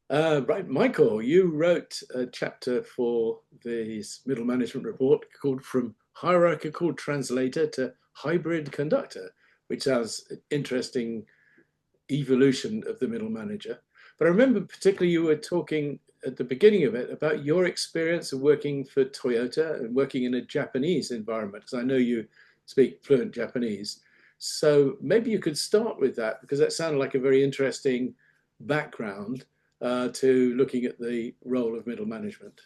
Right, Michael, you wrote a chapter for this middle management report called From Hierarchical Translator to Hybrid Conductor, which sounds an interesting evolution of the middle manager. But I remember particularly you were talking at the beginning of it about your experience of working for Toyota and working in a Japanese environment, because I know you speak fluent Japanese. So maybe you could start with that, because that sounded like a very interesting background to looking at the role of middle management.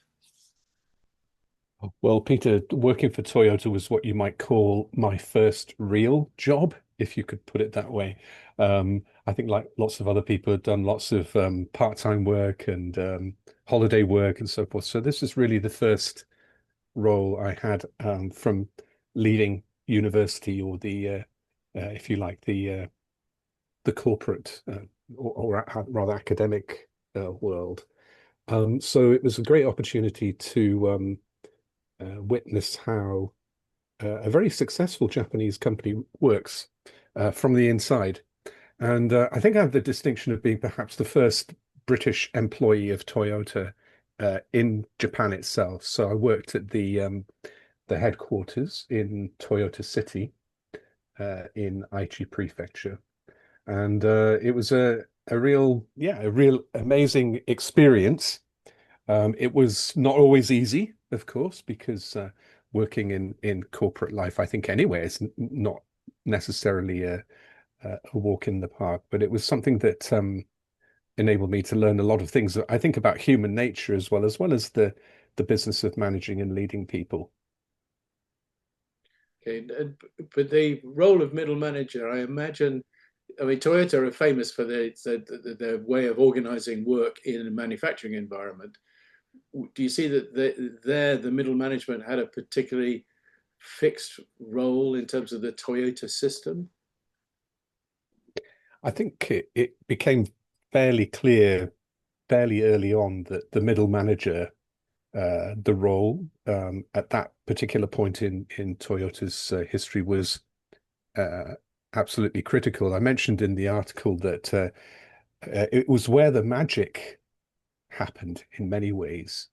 Well, Peter, working for Toyota was what you might call my first real job, if you could put it that way. I think, like lots of other people, have done lots of part-time work and holiday work and so forth. So this is really the first role I had from leaving university or if you like, the corporate or rather academic world. So it was a great opportunity to witness how a very successful Japanese company works from the inside. And I think I have the distinction of being perhaps the first British employee of Toyota in Japan itself. So I worked at the headquarters in Toyota City in Aichi Prefecture, and it was a real amazing experience. It was not always easy, of course, because working in corporate life, I think anyway, is not necessarily a walk in the park, but it was something that enabled me to learn a lot of things I think about human nature as well as the business of managing and leading people. Okay, but the role of middle manager, I imagine, I mean, Toyota are famous for their way of organizing work in a manufacturing environment. Do you see that there the middle management had a particularly fixed role in terms of the Toyota system? I think it became fairly clear fairly early on that the middle manager, the role at that particular point in Toyota's history was uh, absolutely critical. I mentioned in the article that it was where the magic happened in many ways.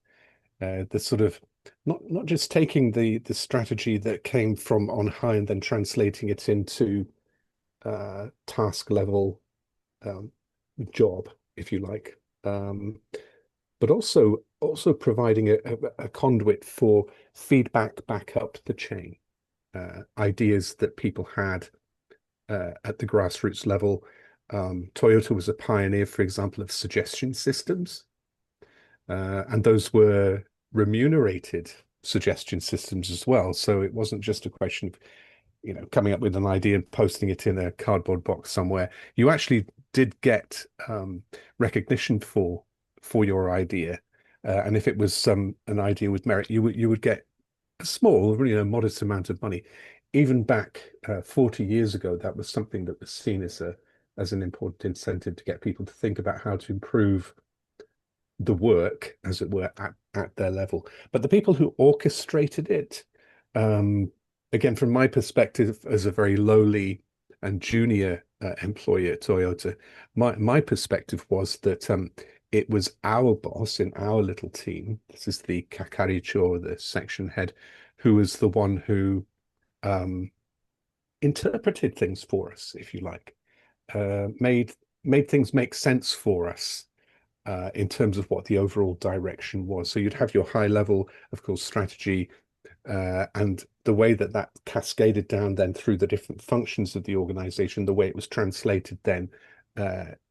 The sort of not just taking the strategy that came from on high and then translating it into task level um, job, if you like, but also providing a conduit for feedback back up the chain, ideas that people had at the grassroots level. Toyota was a pioneer, for example, of suggestion systems, and those were remunerated suggestion systems as well. So it wasn't just a question of, coming up with an idea and posting it in a cardboard box somewhere. You actually did get recognition for your idea, and if it was an idea with merit, you would get a small, modest amount of money. Even back 40 years ago, that was something that was seen as an important incentive to get people to think about how to improve the work, as it were, at their level. But the people who orchestrated it, um, again, from my perspective as a very lowly and junior employee at Toyota, my perspective was that it was our boss in our little team. This is the Kakaricho, the section head, who was the one who um, interpreted things for us, if you like, made things make sense for us in terms of what the overall direction was. So you'd have your high level, of course, strategy, and the way that that cascaded down then through the different functions of the organization, the way it was translated then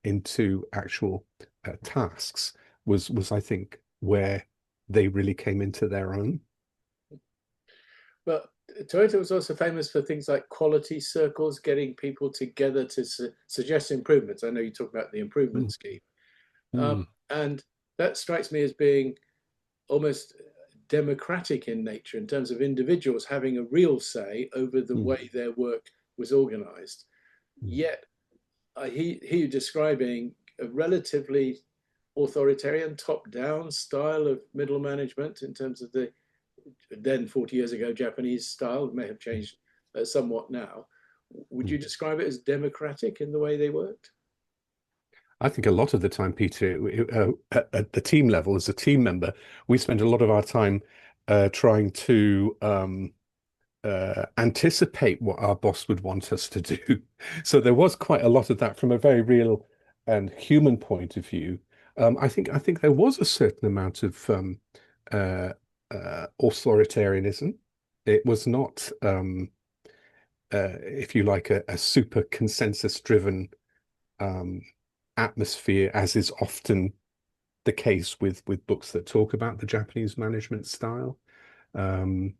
into actual tasks was I think where they really came into their own. But Toyota was also famous for things like quality circles, getting people together to suggest improvements. I know you talk about the improvement Mm, scheme. mm, And that strikes me as being almost democratic in nature in terms of individuals having a real say over the mm, way their work was organized. mm, Yet, I hear you describing a relatively authoritarian top-down style of middle management in terms of the then 40 years ago Japanese style. It may have changed somewhat now. Would you mm. describe it as democratic in the way they worked? I think a lot of the time, Peter, at the team level, as a team member, we spend a lot of our time trying to anticipate what our boss would want us to do. So there was quite a lot of that from a very real and human point of view. I think there was a certain amount of uh, authoritarianism. It was not, if you like, a super consensus-driven um, atmosphere, as is often the case with books that talk about the Japanese management style. Um,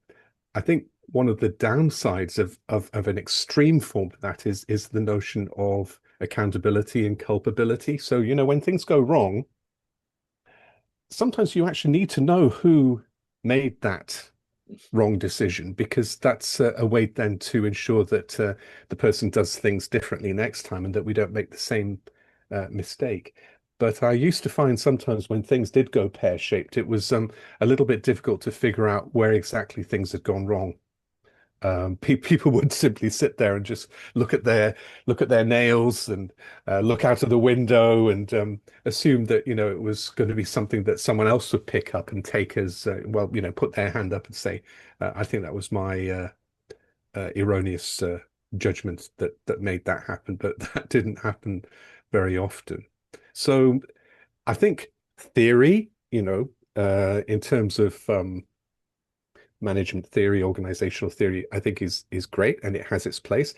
I think one of the downsides of an extreme form of that is the notion of accountability and culpability. So, when things go wrong, sometimes you actually need to know who made that wrong decision, because that's a way then to ensure that the person does things differently next time and that we don't make the same mistake. But I used to find sometimes when things did go pear-shaped, it was a little bit difficult to figure out where exactly things had gone wrong. People would simply sit there and just look at their nails and look out of the window and assume that it was going to be something that someone else would pick up and take as well, put their hand up and say, "I think that was my erroneous judgment that made that happen," but that didn't happen very often. So I think theory, in terms of management theory, organizational theory, I think is great and it has its place.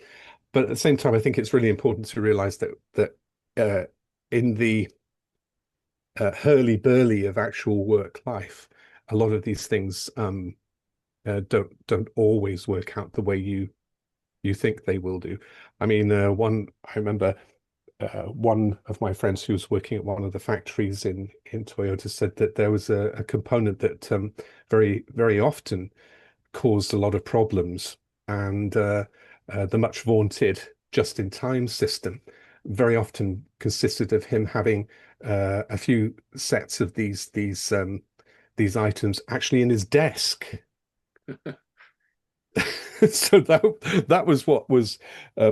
But at the same time, I think it's really important to realize that in the hurly-burly of actual work life, a lot of these things don't always work out the way you think they will do. I mean, I remember one of my friends who was working at one of the factories in Toyota said that there was a component that very, very often caused a lot of problems. And the much vaunted just-in-time system very often consisted of him having a few sets of these items actually in his desk. So that was what was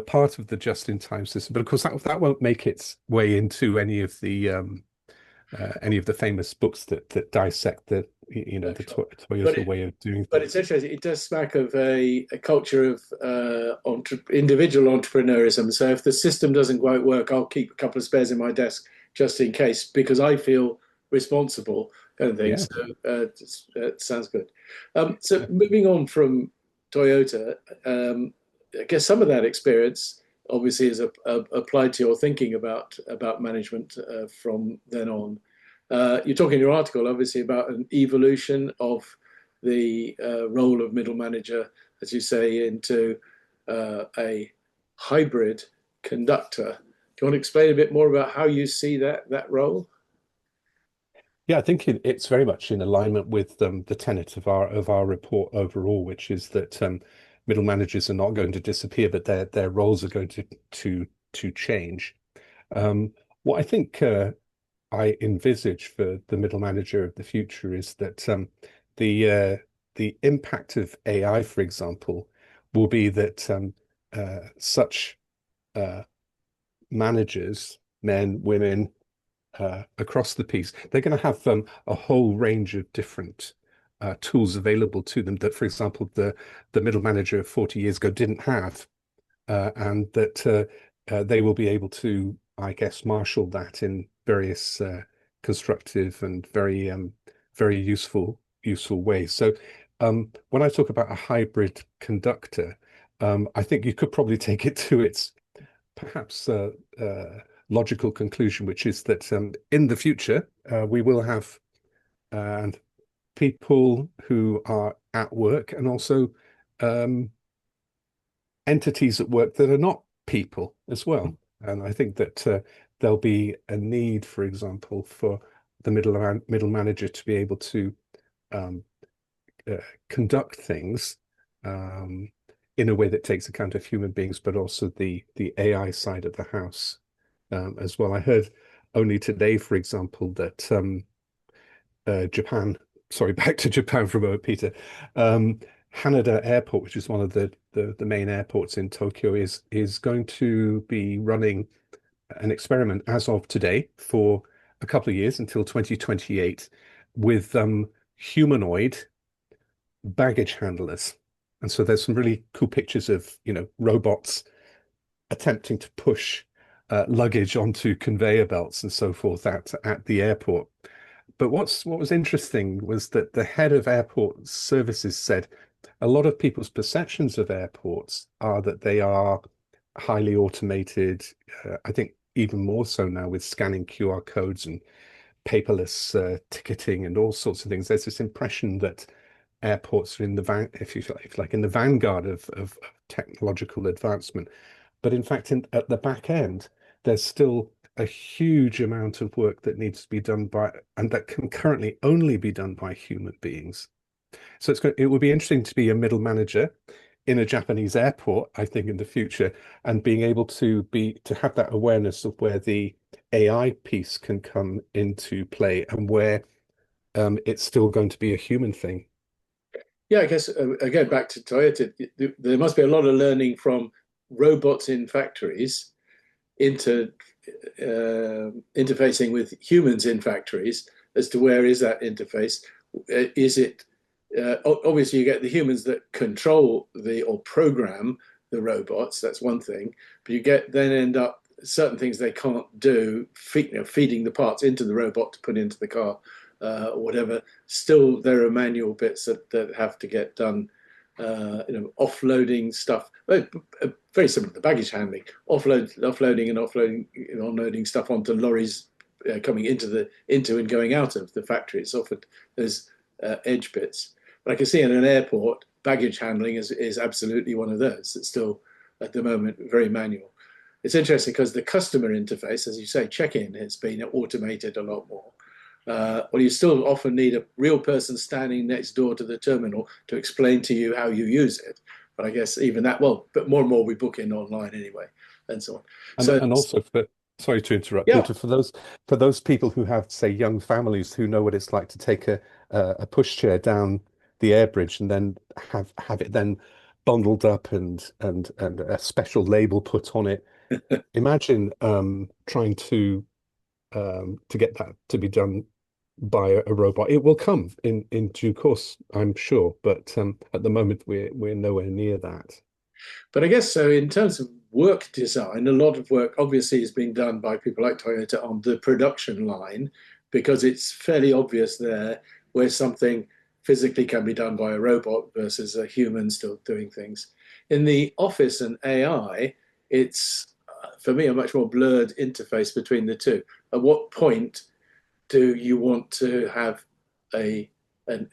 part of the just-in-time system. But of course, that won't make its way into any of the famous books that dissect the Sure. Toyota way of doing But it's things. interesting. It does smack of a culture of individual entrepreneurism. So if the system doesn't quite work, I'll keep a couple of spares in my desk just in case because I feel responsible, kind of thing. Yeah. So it sounds good. So moving on from Toyota, I guess some of that experience obviously is applied to your thinking about management from then on. You talk in your article, obviously, about an evolution of the role of middle manager, as you say, into a hybrid conductor. Do you want to explain a bit more about how you see that role? Yeah, I think it's very much in alignment with the tenet of our report overall, which is that middle managers are not going to disappear, but their roles are going to change. What I think I envisage for the middle manager of the future is that the uh, the impact of AI, for example, will be that such uh, managers, men, women, across the piece, they're going to have a whole range of different tools available to them that, for example, the middle manager 40 years ago didn't have, and that they will be able to, I guess, marshal that in various constructive and very useful ways. So when I talk about a hybrid conductor, I think you could probably take it to its perhaps logical conclusion, which is that in the future we will have uh, people who are at work and also um, entities at work that are not people as well. And I think that there'll be a need, for example, for the middle manager to be able to um, uh, conduct things um, in a way that takes account of human beings, but also the AI side of the house as well. I heard only today, for example, that Japan, sorry, back to Japan for a moment, Peter. Um, Haneda Airport, which is one of the main airports in Tokyo, is going to be running an experiment as of today for a couple of years until 2028 with humanoid baggage handlers. And so there's some really cool pictures of, robots attempting to push luggage onto conveyor belts and so forth at the airport. But what was interesting was that the head of airport services said a lot of people's perceptions of airports are that they are highly automated. I think even more so now with scanning QR codes and paperless ticketing and all sorts of things. There's this impression that airports are in the if you like, in the vanguard of technological advancement. But in fact, at the back end, there's still a huge amount of work that needs to be done and that can currently only be done by human beings. So it would be interesting to be a middle manager in a Japanese airport, I think, in the future, and being able to have that awareness of where the AI piece can come into play and where it's still going to be a human thing. Yeah, I guess again back to Toyota, there must be a lot of learning from robots in factories into interfacing with humans in factories as to where is that interface. Is it obviously you get the humans that control or program the robots? That's one thing, but you then end up certain things they can't do, feeding the parts into the robot to put into the car or whatever. Still, there are manual bits that have to get done. Offloading stuff, very similar to baggage handling, offloading and unloading stuff onto lorries coming into and going out of the factory. It's often there's edge bits. But I can see in an airport, baggage handling is absolutely one of those. It's still at the moment very manual. It's interesting because the customer interface, as you say, check-in has been automated a lot more. Well, you still often need a real person standing next door to the terminal to explain to you how you use it. But I guess even that, but more and more we book in online anyway, and so on. And also sorry to interrupt, Yeah, Peter, for those people who have, say, young families who know what it's like to take a pushchair down the air bridge and then have it then bundled up and a special label put on it. Imagine trying to get that to be done by a robot. It will come in due course, I'm sure, but at the moment we're nowhere near that. but I guess so. In terms of work design, a lot of work obviously is being done by people like Toyota on the production line because it's fairly obvious there where something physically can be done by a robot versus a human still doing things. In the office and AI, it's for me a much more blurred interface between the two. At what point do you want to have an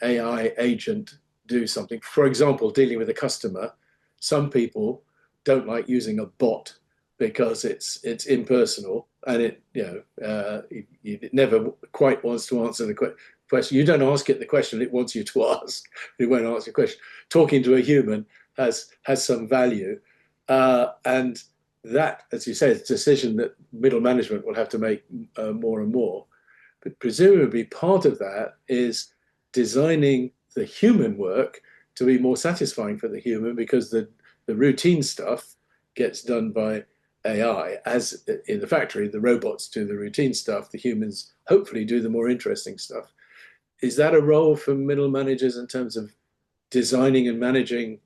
AI agent do something? For example, dealing with a customer, some people don't like using a bot because it's impersonal and it never quite wants to answer the question. You don't ask it the question it wants you to ask. It won't answer the question. Talking to a human has some value, and that, as you say, is a decision that middle management will have to make more and more. But presumably part of that is designing the human work to be more satisfying for the human because the routine stuff gets done by AI. As in the factory, the robots do the routine stuff, the humans hopefully do the more interesting stuff. Is that a role for middle managers in terms of designing and managing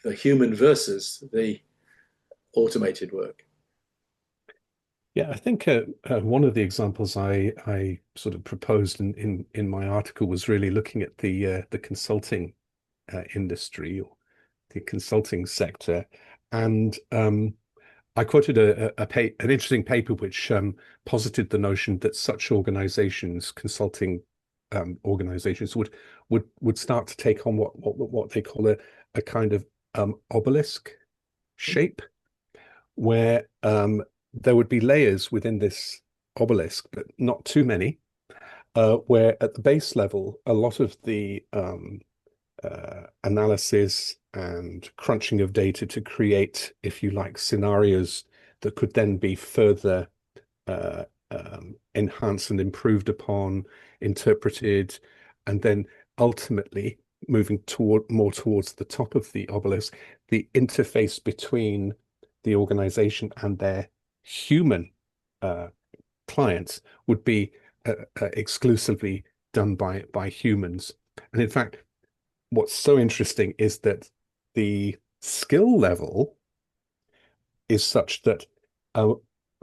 the human versus the automated work? Yeah, I think one of the examples I sort of proposed in my article was really looking at the consulting industry or the consulting sector, and I quoted an interesting paper which posited the notion that such organizations, consulting organizations, would start to take on what they call a kind of obelisk shape, where there would be layers within this obelisk, but not too many, where at the base level, a lot of the analysis and crunching of data to create, if you like, scenarios that could then be further enhanced and improved upon, interpreted, and then ultimately moving more towards the top of the obelisk, the interface between the organization and their human uh, clients would be exclusively done by humans. And in fact, what's so interesting is that the skill level is such that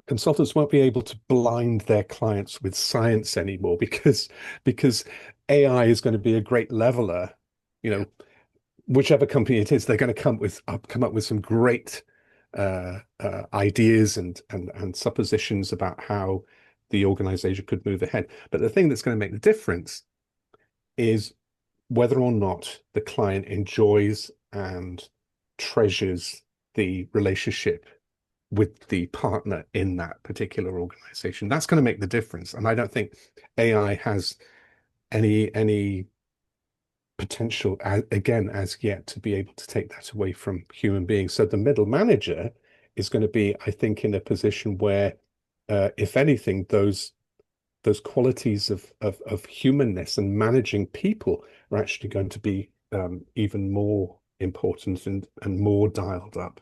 consultants won't be able to blind their clients with science anymore because AI is going to be a great leveler. You Yeah. know, whichever company it is, they're going to come up with some great ideas and suppositions about how the organization could move ahead. But the thing that's going to make the difference is whether or not the client enjoys and treasures the relationship with the partner in that particular organization. That's going to make the difference. And I don't think AI has any potential again as yet to be able to take that away from human beings. So the middle manager is going to be, I think, in a position where, if anything, those qualities of humanness and managing people are actually going to be even more important and more dialed up.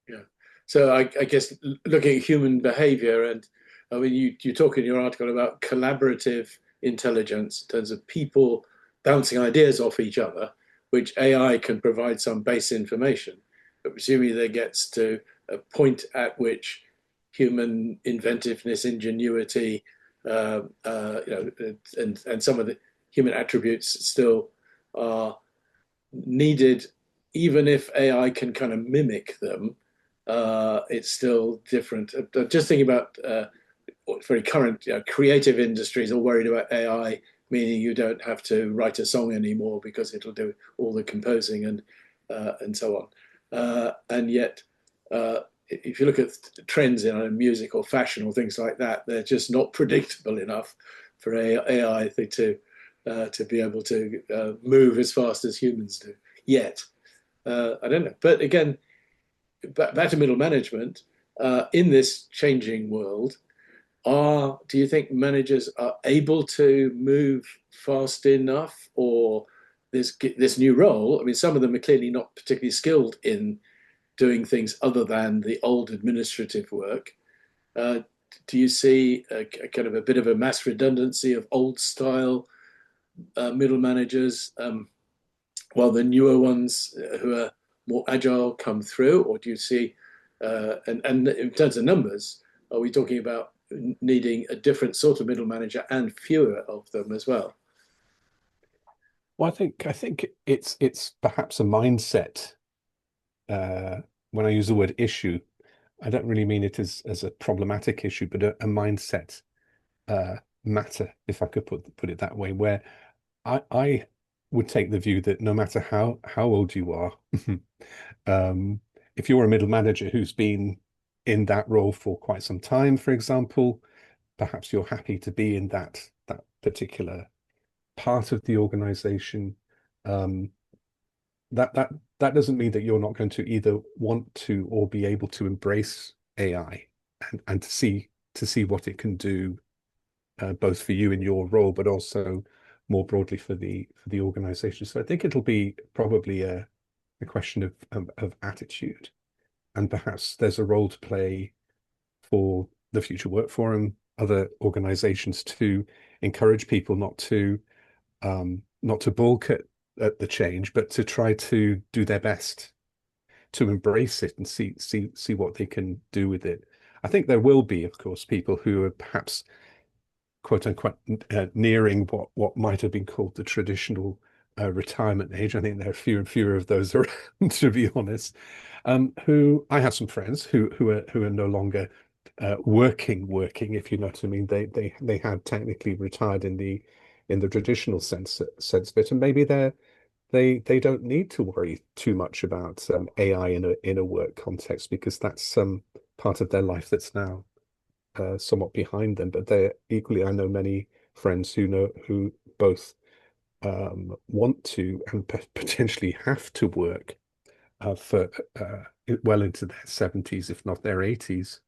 Yeah. So I guess looking at human behavior, and I mean, you talk in your article about collaborative intelligence in terms of people bouncing ideas off each other, which AI can provide some base information, but presumably there gets to a point at which human inventiveness, ingenuity, and some of the human attributes still are needed, even if AI can kind of mimic them. It's still different. Just thinking about very current creative industries are worried about AI, meaning you don't have to write a song anymore because it'll do all the composing and so on. And yet, if you look at trends in music or fashion or things like that, they're just not predictable enough for AI to be able to move as fast as humans do yet. I don't know. But again, back to middle management, in this changing world, do you think managers are able to move fast enough, or this new role? I mean, some of them are clearly not particularly skilled in doing things other than the old administrative work. Uh, do you see a kind of a bit of a mass redundancy of old style middle managers, while the newer ones who are more agile come through, or do you see, and in terms of numbers, are we talking about needing a different sort of middle manager and fewer of them as well? Well, I think it's perhaps a mindset. When I use the word issue, I don't really mean it as a problematic issue, but a mindset matter, if I could put it that way, where I would take the view that no matter how old you are, um, if you're a middle manager who's been in that role for quite some time, for example, perhaps you're happy to be in that particular part of the organization. Um, that doesn't mean that you're not going to either want to or be able to embrace AI and to see what it can do, both for you in your role, but also more broadly for the organization. So I think it'll be probably a question of attitude, and perhaps there's a role to play for the Future Work Forum, other organizations, to encourage people not to balk at the change, but to try to do their best to embrace it and see what they can do with it. I think there will be, of course, people who are perhaps quote unquote nearing what might have been called the traditional retirement age. I think there are fewer and fewer of those around, to be honest. Who I have some friends who are no longer working, if you know what I mean. They have technically retired in the traditional sense of it, and maybe they don't need to worry too much about AI in a work context because that's part of their life that's now somewhat behind them. But they're equally, I know many friends who both want to and potentially have to work for well into their 70s, if not their 80s.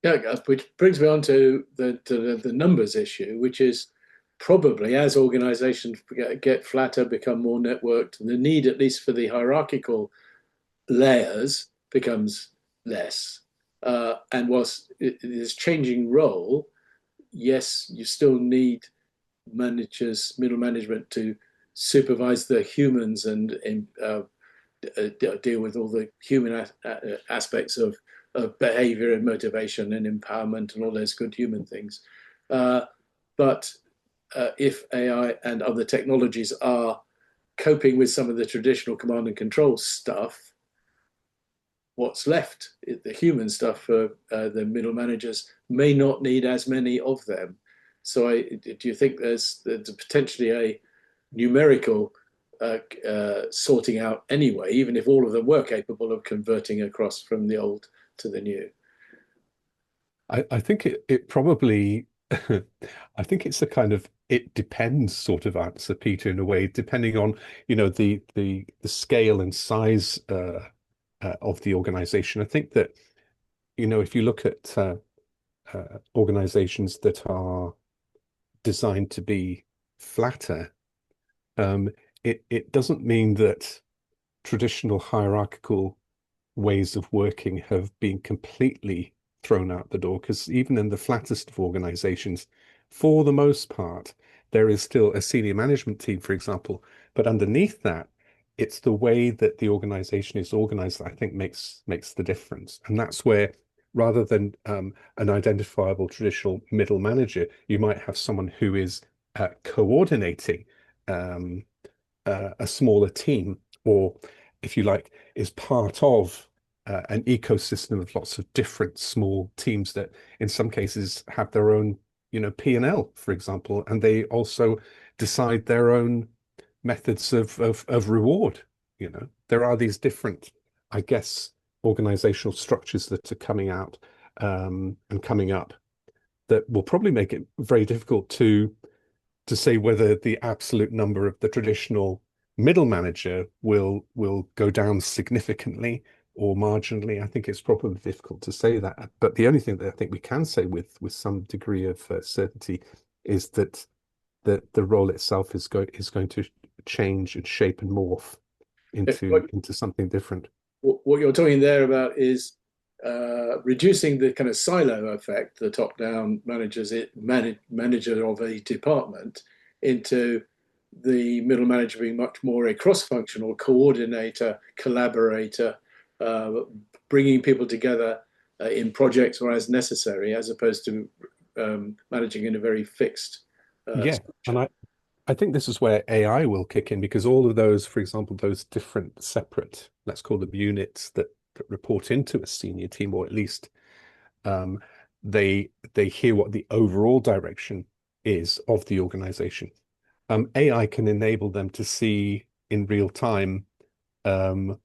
Yeah, which brings me on to the numbers issue, which is probably as organizations get flatter, become more networked, the need, at least for the hierarchical layers, becomes less. And whilst it is changing role, yes, you still need managers, middle management to supervise the humans and deal with all the human aspects of behavior and motivation and empowerment and all those good human things. But if AI and other technologies are coping with some of the traditional command and control stuff, what's left, the human stuff for the middle managers, may not need as many of them. So, do you think there's potentially a numerical sorting out anyway, even if all of them were capable of converting across from the old to the new? I think it probably I think it's a kind of it depends sort of answer, Peter, in a way, depending on, the scale and size of the organization. I think that, if you look at organizations that are designed to be flatter, it doesn't mean that traditional hierarchical ways of working have been completely thrown out the door, because even in the flattest of organizations, for the most part, there is still a senior management team, for example. But underneath that, it's the way that the organization is organized that I think makes the difference. And that's where, rather than an identifiable traditional middle manager, you might have someone who is coordinating um, a smaller team, or, if you like, is part of an ecosystem of lots of different small teams that in some cases have their own, P&L, for example, and they also decide their own methods of reward. There are these different, I guess, organizational structures that are coming out and coming up that will probably make it very difficult to say whether the absolute number of the traditional middle manager will go down significantly or marginally. I think it's probably difficult to say that. But the only thing that I think we can say with some degree of certainty is that the role itself is going to change and shape and morph into something different. What you're talking there about is reducing the kind of silo effect, the top-down manager of a department, into the middle manager being much more a cross-functional coordinator, collaborator, uh, bringing people together in projects or as necessary, as opposed to managing in a very fixed Yeah, and structure. I think this is where AI will kick in, because all of those, for example, those different separate, let's call them units that report into a senior team, or at least um, they hear what the overall direction is of the organization. AI can enable them to see in real time um,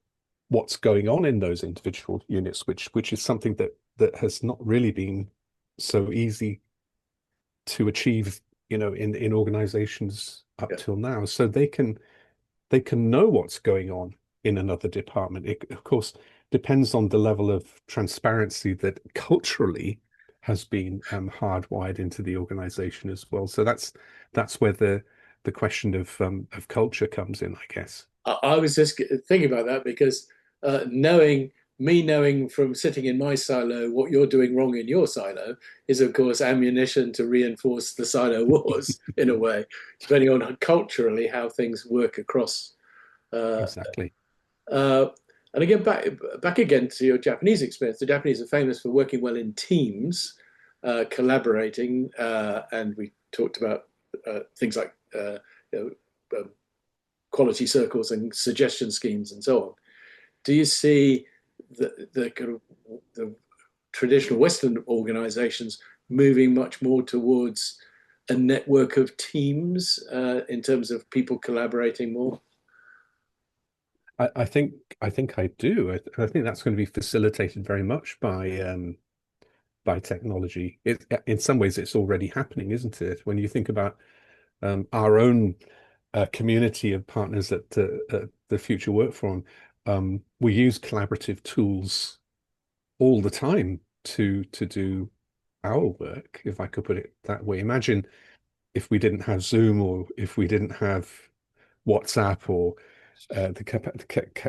what's going on in those individual units, which is something that has not really been so easy to achieve, in organizations up Yeah. till now. So they can know what's going on in another department. It, of course, depends on the level of transparency that culturally has been hardwired into the organization as well. So that's where the question of culture comes in, I guess. I was just thinking about that because knowing from sitting in my silo what you're doing wrong in your silo is, of course, ammunition to reinforce the silo wars in a way, depending on culturally how things work across. Uh, Exactly. uh, and again, back again to your Japanese experience. The Japanese are famous for working well in teams, collaborating, and we talked about things like you know, quality circles and suggestion schemes and so on. Do you see the kind of the traditional Western organizations moving much more towards a network of teams in terms of people collaborating more? I think I do. I think that's going to be facilitated very much by technology. In some ways, it's already happening, isn't it? When you think about our own community of partners at the Future Work Forum, we use collaborative tools all the time to do our work, if I could put it that way. Imagine if we didn't have Zoom, or if we didn't have WhatsApp, or the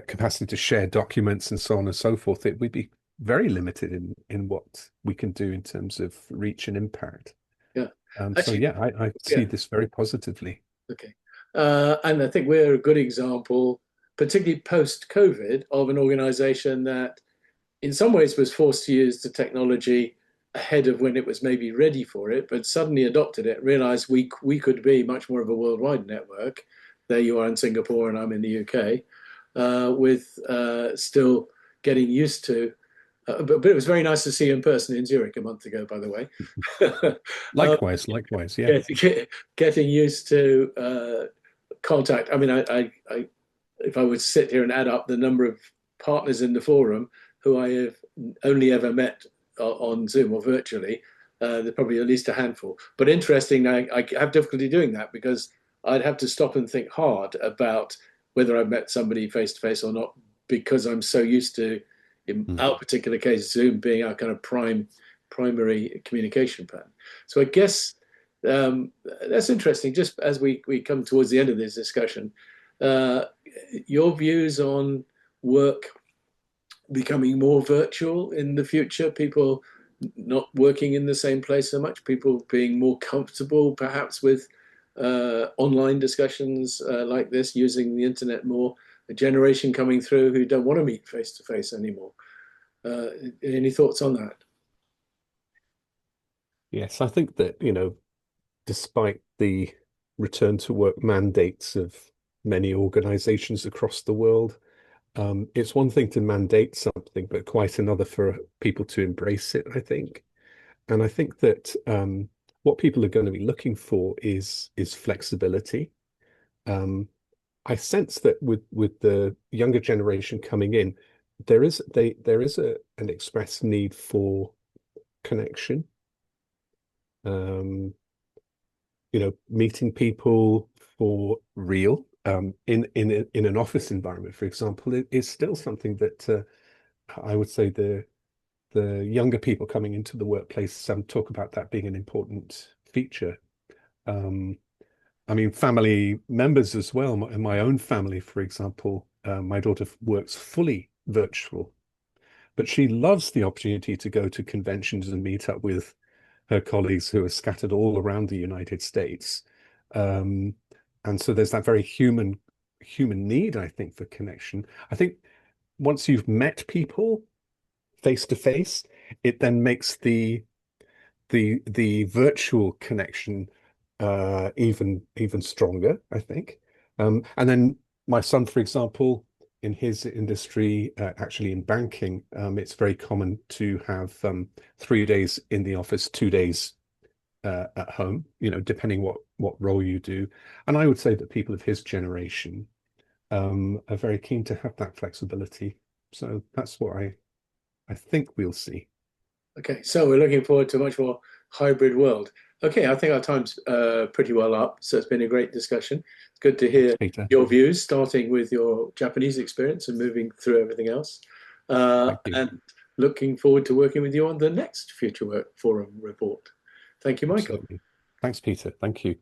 capacity to share documents and so on and so forth. We'd be very limited in what we can do in terms of reach and impact. Yeah. So Actually, yeah, I see yeah. this very positively. Okay. And I think we're a good example, particularly post-COVID, of an organization that in some ways was forced to use the technology ahead of when it was maybe ready for it, but suddenly adopted it, realized we could be much more of a worldwide network. There you are in Singapore and I'm in the UK, with still getting used to. But it was very nice to see you in person in Zurich a month ago, by the way. Likewise, yeah. Getting used to contact. I mean, if I would sit here and add up the number of partners in the forum who I have only ever met on Zoom or virtually, there's probably at least a handful. But interesting, I have difficulty doing that because I'd have to stop and think hard about whether I've met somebody face to face or not, because I'm so used to, in our particular case, Zoom being our kind of primary communication pattern. So I guess that's interesting. Just as we come towards the end of this discussion, uh, your views on work becoming more virtual in the future, people not working in the same place so much, people being more comfortable perhaps with online discussions like this, using the internet more, a generation coming through who don't want to meet face to face anymore. Uh, any thoughts on that? Yes, I think that, despite the return to work mandates of many organizations across the world, it's one thing to mandate something, but quite another for people to embrace it, I think. And I think that what people are going to be looking for is flexibility. Um, I sense that with the younger generation coming in, there is an expressed need for connection. Um, meeting people for real in an office environment, for example, is still something that I would say the younger people coming into the workplace talk about that being an important feature. Um, I mean, family members as well. In my own family, for example, my daughter works fully virtual, but she loves the opportunity to go to conventions and meet up with her colleagues who are scattered all around the United States. Um, and so there's that very human need, I think, for connection. I think once you've met people face to face, it then makes the virtual connection even stronger, I think. And then my son, for example, in his industry, actually in banking, it's very common to have 3 days in the office, 2 days at home, depending what role you do. And I would say that people of his generation are very keen to have that flexibility. So that's what I think we'll see. Okay, so we're looking forward to a much more hybrid world. Okay, I think our time's pretty well up. So it's been a great discussion. It's good to Thanks, hear Peter. your views, starting with your Japanese experience and moving through everything else. Thank you. And looking forward to working with you on the next Future Work Forum report. Thank you, Michael. Absolutely. Thanks, Peter. Thank you.